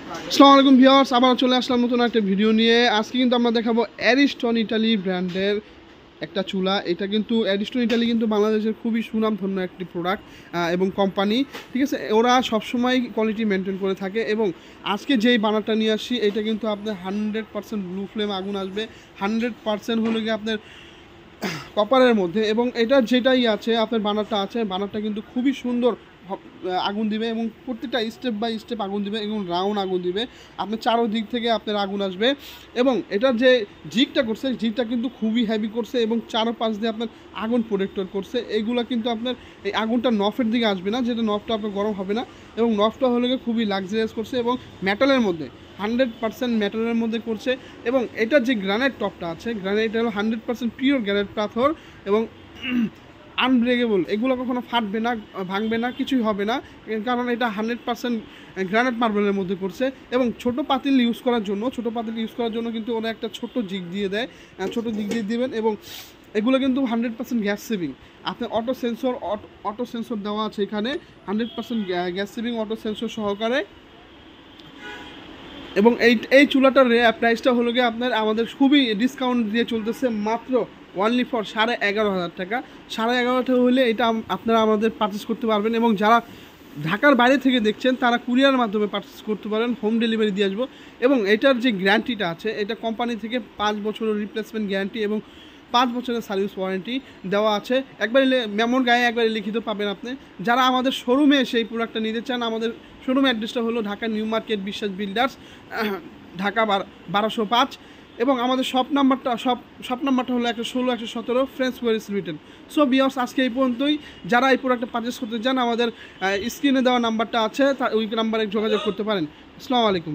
আসসালামু আলাইকুম ভিউয়ার্স, আবার চলে আসলাম নতুন একটা ভিডিও নিয়ে। আজকে কিন্তু আমরা দেখাবো অ্যারিস্টন ইটালি ব্র্যান্ডের একটা চুলা। এটা কিন্তু অ্যারিস্টন ইটালি কিন্তু বাংলাদেশের খুবই সুনামধন্য একটি প্রোডাক্ট এবং কোম্পানি, ঠিক আছে। ওরা সবসময় কোয়ালিটি মেনটেন করে থাকে এবং আজকে যেই বানারটা নিয়ে আসি এটা কিন্তু আপনার 100% ব্লু ফ্লেম আগুন আসবে, 100% হলো গিয়ে আপনার কপারের মধ্যে। এবং এটা যেটাই আছে আপনার বানারটা আছে, বানারটা কিন্তু খুবই সুন্দর আগুন দিবে এবং প্রত্যেকটা স্টেপ বাই স্টেপ আগুন দিবে এবং রাউন্ড আগুন দিবে। আপনার চারোদিক থেকে আপনার আগুন আসবে এবং এটার যে জিগটা করছে, জিগটা কিন্তু খুবই হেভি করছে এবং চারোপাশ দিয়ে আপনার আগুন প্রোটেক্টর করছে। এগুলো কিন্তু আপনার এই আগুনটা নফের দিকে আসবে না, যেটা নফটা আপনার গরম হবে না। এবং নফটা হলে খুবই লাক্সারিয়াস করছে এবং মেটালের মধ্যে 100% মেটালের মধ্যে করছে। এবং এটার যে গ্রানাইট টপটা আছে, গ্রানাইট হলো 100% পিওর গ্রানাইট পাথর এবং আনব্রেকেবল। এগুলো কখনো ফাটবে না, ভাঙবে না, কিছুই হবে না, কারণ এটা 100% গ্রানাইট মার্বেলের মধ্যে করছে। এবং ছোটো পাতিল ইউজ করার জন্য কিন্তু ওরা একটা ছোট জিগ দিয়ে দেয়, ছোটো জিগ দিয়ে দেবেন। এবং এগুলো কিন্তু 100% গ্যাস সেভিং। আপনার অটো সেন্সর দেওয়া আছে এখানে, 100% গ্যাস সেভিং অটো সেন্সর সহকারে। এবং এই চুলাটার প্রাইসটা হলো গিয়ে আপনার আমাদের খুবই ডিসকাউন্ট দিয়ে চলতেছে, মাত্র অনলি ফর 11,500 টাকা। 11,500 হলে এটা আপনারা আমাদের পারচেস করতে পারবেন। এবং যারা ঢাকার বাইরে থেকে দেখছেন তারা কুরিয়ার মাধ্যমে পারচেস করতে পারেন, হোম ডেলিভারি দিয়ে আসবো। এবং এটার যে গ্যারান্টিটা আছে, এটা কোম্পানি থেকে 5 বছরের রিপ্লেসমেন্ট গ্যারান্টি এবং 5 বছরের সার্ভিস ওয়ারেন্টি দেওয়া আছে। একবারে মেমোর গায়ে একবারে লিখিত পাবেন আপনি। যারা আমাদের শোরুমে সেই প্রোডাক্টটা নিতে চান, আমাদের শোরুম অ্যাড্রেসটা হলো ঢাকা নিউ মার্কেট বিশ্বাস বিল্ডার্স, ঢাকা 1205। এবং আমাদের শপ নাম্বারটা হলো 116 117 ফ্রেন্স ওয়ারিস রিটেন। সো ভিউয়ার্স, আজকে এই পর্যন্তই। যারা এই প্রোডাক্টটা পারচেস করতে চান আমাদের স্ক্রিনে দেওয়া নাম্বারটা আছে, ওই নাম্বারে যোগাযোগ করতে পারেন। আসসালামু আলাইকুম।